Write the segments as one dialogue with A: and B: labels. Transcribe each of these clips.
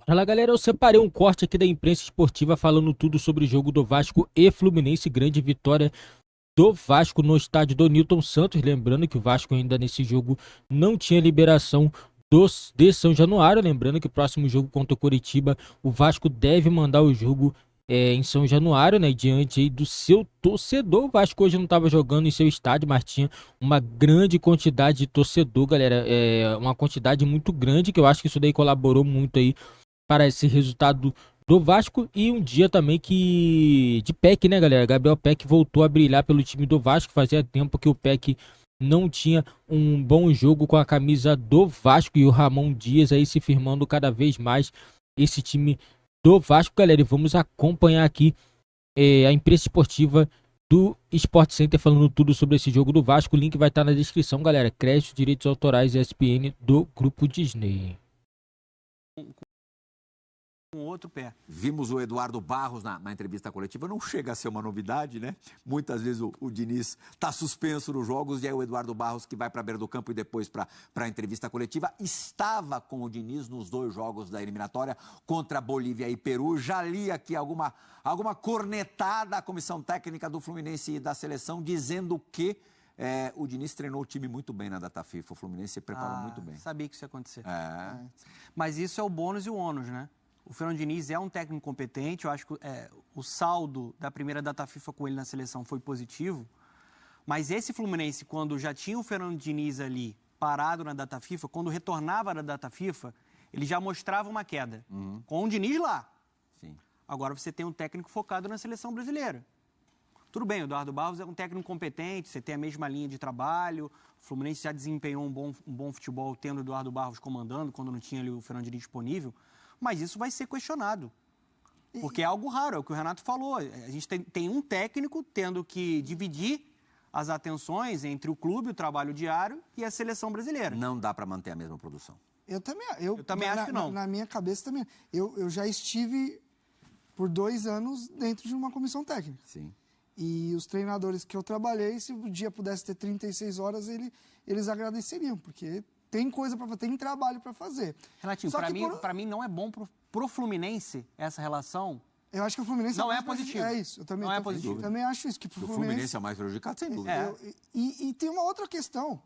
A: Fala galera, eu separei um corte aqui da imprensa esportiva falando tudo sobre o jogo do Vasco e Fluminense, grande vitória do Vasco no estádio do Newton Santos, lembrando que o Vasco ainda nesse jogo não tinha liberação de São Januário, lembrando que o próximo jogo contra o Coritiba, o Vasco deve mandar o jogo em São Januário, né, diante aí do seu torcedor. O Vasco hoje não estava jogando em seu estádio, mas tinha uma grande quantidade de torcedor, galera, uma quantidade muito grande, que eu acho que isso daí colaborou muito aí para esse resultado do Vasco. E um dia também que de Peck, né, galera? Gabriel Peck voltou a brilhar pelo time do Vasco. Fazia tempo que o Peck não tinha um bom jogo com a camisa do Vasco, e o Ramon Dias aí se firmando cada vez mais esse time do Vasco, galera. E vamos acompanhar aqui a imprensa esportiva do Sport Center falando tudo sobre esse jogo do Vasco. O link vai estar na descrição, galera. Crédito, direitos autorais ESPN do Grupo Disney.
B: Com outro pé.
C: Vimos o Eduardo Barros na entrevista coletiva, não chega a ser uma novidade, né? Muitas vezes o Diniz está suspenso nos jogos, e aí o Eduardo Barros, que vai para a beira do campo e depois para a entrevista coletiva, estava com o Diniz nos 2 jogos da eliminatória contra Bolívia e Peru. Já li aqui alguma cornetada à comissão técnica do Fluminense e da seleção, dizendo que o Diniz treinou o time muito bem na data FIFA. O Fluminense se preparou muito bem.
B: Sabia que isso ia acontecer. Mas isso é o bônus e o ônus, né? O Fernando Diniz é um técnico competente, eu acho que o saldo da primeira data FIFA com ele na seleção foi positivo, mas esse Fluminense, quando já tinha o Fernando Diniz ali parado na data FIFA, quando retornava da data FIFA, ele já mostrava uma queda, com o Diniz lá.
C: Sim.
B: Agora você tem um técnico focado na seleção brasileira. Tudo bem, o Eduardo Barros é um técnico competente, você tem a mesma linha de trabalho, o Fluminense já desempenhou um bom futebol tendo o Eduardo Barros comandando, quando não tinha ali o Fernando Diniz disponível. Mas isso vai ser questionado, porque é algo raro, é o que o Renato falou. A gente tem um técnico tendo que dividir as atenções entre o clube, o trabalho diário e a seleção brasileira.
C: Não dá para manter a mesma produção.
D: Eu também
B: acho que não.
D: Na minha cabeça também. Eu já estive por 2 anos dentro de uma comissão técnica.
C: Sim.
D: E os treinadores que eu trabalhei, se o dia pudesse ter 36 horas, eles agradeceriam, porque tem coisa para fazer, tem trabalho para fazer.
B: Renatinho, para mim não é bom pro Fluminense essa relação.
D: Eu acho que o Fluminense
B: não é positivo.
D: É isso. Eu também,
B: não é positivo.
D: Eu também acho isso. Que
C: o Fluminense é o mais prejudicado, sem dúvida.
D: E tem uma outra questão.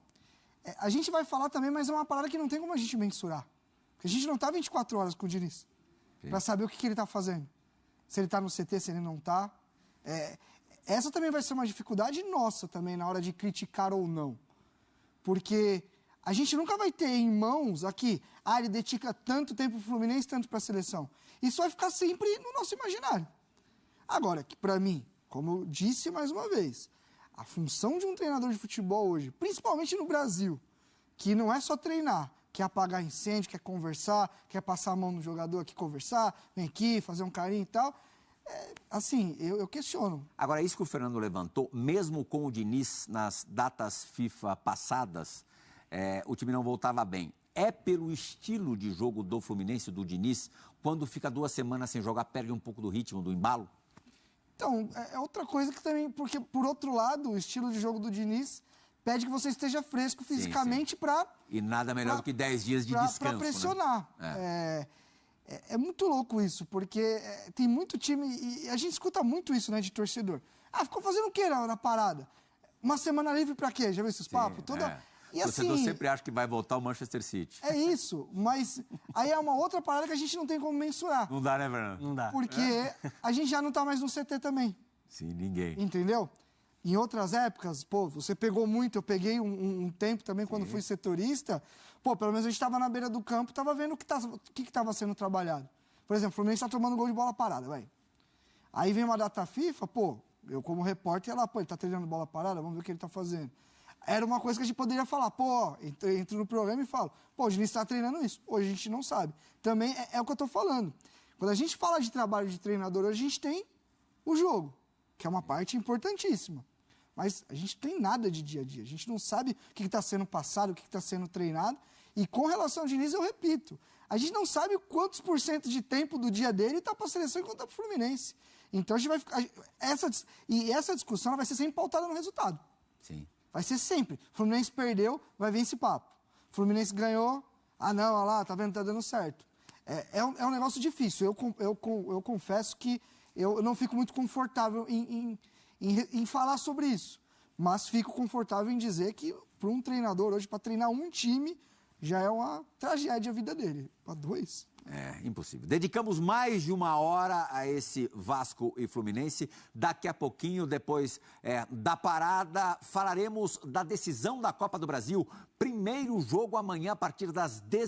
D: A gente vai falar também, mas é uma parada que não tem como a gente mensurar. Porque a gente não está 24 horas com o Diniz para saber o que ele está fazendo. Se ele está no CT, se ele não está. Essa também vai ser uma dificuldade nossa também na hora de criticar ou não. Porque a gente nunca vai ter em mãos aqui, ele dedica tanto tempo para o Fluminense, tanto para a seleção. Isso vai ficar sempre no nosso imaginário. Agora, que para mim, como eu disse mais uma vez, a função de um treinador de futebol hoje, principalmente no Brasil, que não é só treinar, quer apagar incêndio, quer conversar, quer passar a mão no jogador aqui, conversar, vem aqui, fazer um carinho e tal, assim, eu questiono.
C: Agora, isso que o Fernando levantou, mesmo com o Diniz nas datas FIFA passadas, o time não voltava bem. É pelo estilo de jogo do Fluminense, do Diniz, quando fica 2 semanas sem jogar, perde um pouco do ritmo, do embalo?
D: Então, é outra coisa que também, porque por outro lado, o estilo de jogo do Diniz pede que você esteja fresco fisicamente para...
C: E nada melhor do que 10 dias de descanso,
D: para pressionar.
C: Né?
D: É muito louco isso, porque tem muito time, e a gente escuta muito isso, né, de torcedor. Ficou fazendo o quê na parada? Uma semana livre para quê? Já viu esses papos?
C: O torcedor sempre acha que vai voltar o Manchester City.
D: É isso, mas aí é uma outra parada que a gente não tem como mensurar.
C: Não dá, né, Fernando?
B: Não dá.
D: Porque a gente já não tá mais no CT também.
C: Sim, ninguém.
D: Entendeu? Em outras épocas, você pegou muito, eu peguei um tempo também quando fui setorista, pelo menos a gente estava na beira do campo, estava vendo o que estava sendo trabalhado. Por exemplo, o Fluminense está tomando gol de bola parada, vai. Aí vem uma data FIFA, eu como repórter ia lá, ele está treinando bola parada, vamos ver o que ele está fazendo. Era uma coisa que a gente poderia falar, entro no programa e falo, o Diniz está treinando isso. Hoje a gente não sabe. Também é o que eu estou falando. Quando a gente fala de trabalho de treinador, hoje a gente tem o jogo, que é uma parte importantíssima. Mas a gente não tem nada de dia a dia. A gente não sabe o que está sendo passado, o que está sendo treinado. E com relação ao Diniz, eu repito, a gente não sabe quantos % de tempo do dia dele está para a seleção e quanto está para o Fluminense. Então a gente vai ficar... essa discussão ela vai ser sempre pautada no resultado.
C: Sim.
D: Vai ser sempre. Fluminense perdeu, vai vir esse papo. Fluminense ganhou, não, olha lá, tá vendo, tá dando certo. é um negócio difícil. Eu confesso que eu não fico muito confortável em falar sobre isso. Mas fico confortável em dizer que, para um treinador hoje, para treinar um time, já é uma tragédia a vida dele. Para 2...
C: É impossível. Dedicamos mais de 1 hora a esse Vasco e Fluminense. Daqui a pouquinho, depois da parada, falaremos da decisão da Copa do Brasil. Primeiro jogo amanhã a partir das 10.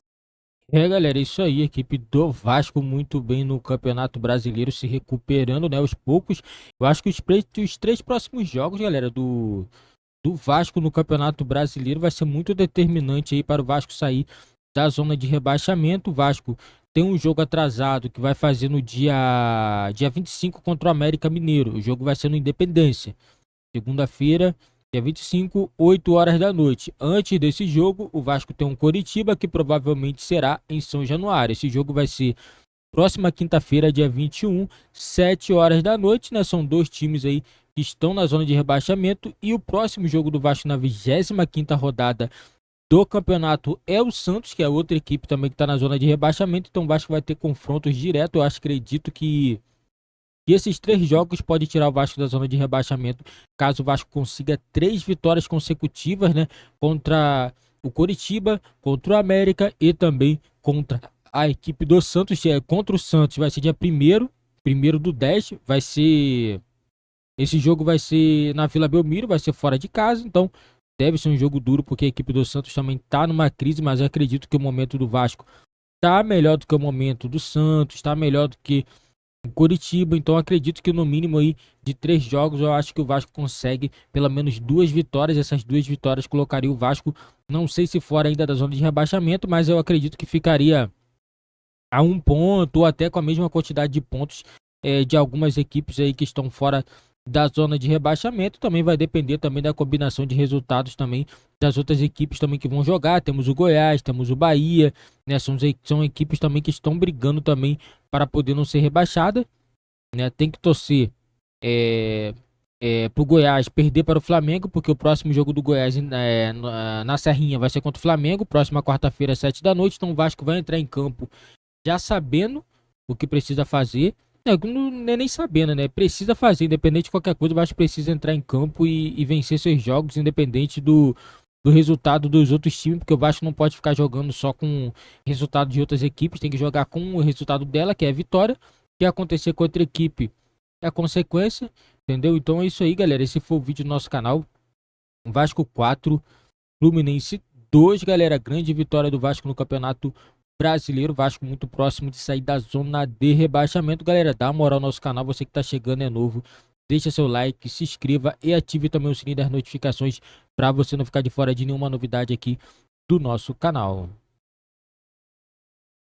A: Galera, isso aí, a equipe do Vasco muito bem no Campeonato Brasileiro, se recuperando, né, aos poucos. Eu acho que os 3 próximos jogos, galera, do Vasco no Campeonato Brasileiro vai ser muito determinante aí para o Vasco sair da zona de rebaixamento. O Vasco tem um jogo atrasado que vai fazer no dia 25 contra o América Mineiro. O jogo vai ser no Independência. Segunda-feira, dia 25, 8 horas da noite. Antes desse jogo, o Vasco tem um Coritiba que provavelmente será em São Januário. Esse jogo vai ser próxima quinta-feira, dia 21, 7 horas da noite, né? São 2 times aí que estão na zona de rebaixamento. E o próximo jogo do Vasco na 25ª rodada do campeonato é o Santos, que é outra equipe também que está na zona de rebaixamento. Então o Vasco vai ter confrontos diretos. Eu acredito que esses 3 jogos podem tirar o Vasco da zona de rebaixamento, caso o Vasco consiga 3 vitórias consecutivas, né? Contra o Coritiba, contra o América e também contra a equipe do Santos. Contra o Santos vai ser dia 1º do 10, vai ser... Esse jogo vai ser na Vila Belmiro, vai ser fora de casa, então deve ser um jogo duro, porque a equipe do Santos também está numa crise, mas eu acredito que o momento do Vasco está melhor do que o momento do Santos, está melhor do que o Coritiba, então acredito que no mínimo aí de 3 jogos eu acho que o Vasco consegue pelo menos 2 vitórias, essas 2 vitórias colocariam o Vasco, não sei se fora ainda da zona de rebaixamento, mas eu acredito que ficaria a 1 ponto ou até com a mesma quantidade de pontos de algumas equipes aí que estão fora da zona de rebaixamento. Também vai depender também da combinação de resultados também das outras equipes também que vão jogar. Temos o Goiás, temos o Bahia, né? São equipes também que estão brigando também para poder não ser rebaixada, né? Tem que torcer para o Goiás perder para o Flamengo, porque o próximo jogo do Goiás na Serrinha vai ser contra o Flamengo, próxima quarta-feira às 7 da noite. Então o Vasco vai entrar em campo já sabendo o que precisa fazer. Não é nem sabendo, né? Precisa fazer, independente de qualquer coisa, o Vasco precisa entrar em campo e vencer seus jogos, independente do resultado dos outros times, porque o Vasco não pode ficar jogando só com resultado de outras equipes, tem que jogar com o resultado dela, que é a vitória. O que acontecer com outra equipe é a consequência, entendeu? Então é isso aí, galera. Esse foi o vídeo do nosso canal. Vasco 4, Fluminense 2, galera. Grande vitória do Vasco no Campeonato Brasileiro. Vasco muito próximo de sair da zona de rebaixamento. Galera, dá uma moral no nosso canal. Você que tá chegando é novo, deixa seu like, se inscreva e ative também o sininho das notificações para você não ficar de fora de nenhuma novidade aqui do nosso canal.